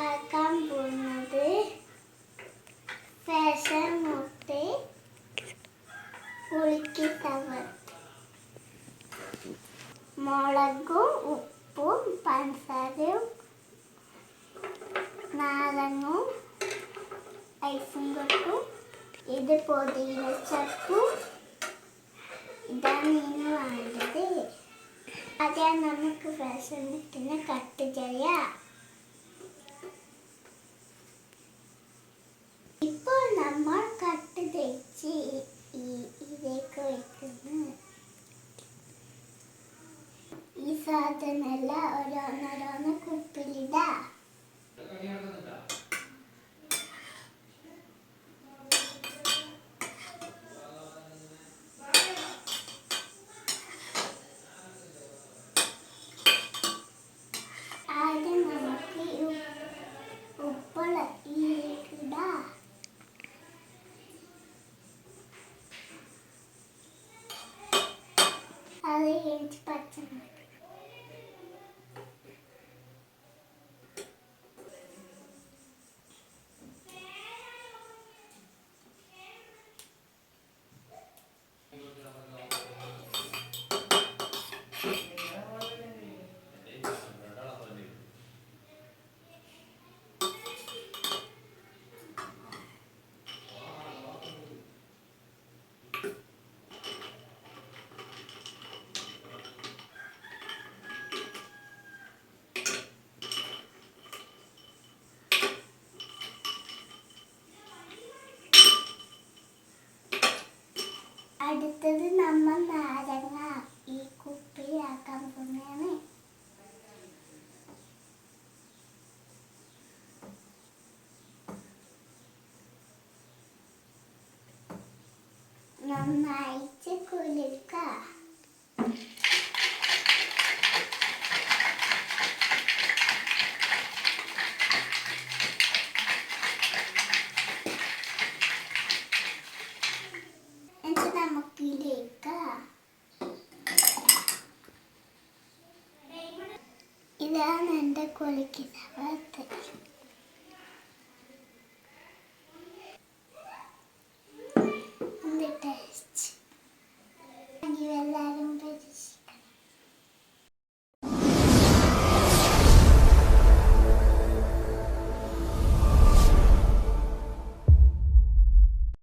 ആക്കാൻ പോകുന്നത് പാഷൻ മുട്ട കുലുക്കി സർബത്ത്. മുളകും ഉപ്പും പഞ്ചസാരയും നാരങ്ങും ഐസും കൊട്ടും ഇത് പൊതിന ചപ്പും ഇതാണ് ഇനി വേണ്ടത്. ആദ്യം നമുക്ക് പാഷൻ മുട്ടിനെ കട്ട് ചെയ്യാം. ഇപ്പോൾ നമ്മൾ കട്ട് തേച്ച് ഇതിലേക്ക് വയ്ക്കുന്നു. ഈ സാധനമെല്ലാം ഓരോന്നോരോന്ന് കുപ്പിലിടാം. ആദ്യം നമുക്ക് ഉപ്പുള്ള ഇതിലേക്ക് ഇടാം. അത് കഴിഞ്ഞ് പച്ചമുളക്. അടുത്തത് നമ്മൾ നാരങ്ങ ഈ കുപ്പിയിലാക്കാൻ പോകുന്നതാണ്. നന്നായിട്ട് കുലുക്കാം. ഇതാണ് എൻ്റെ കുലുക്കി സർബത്ത്.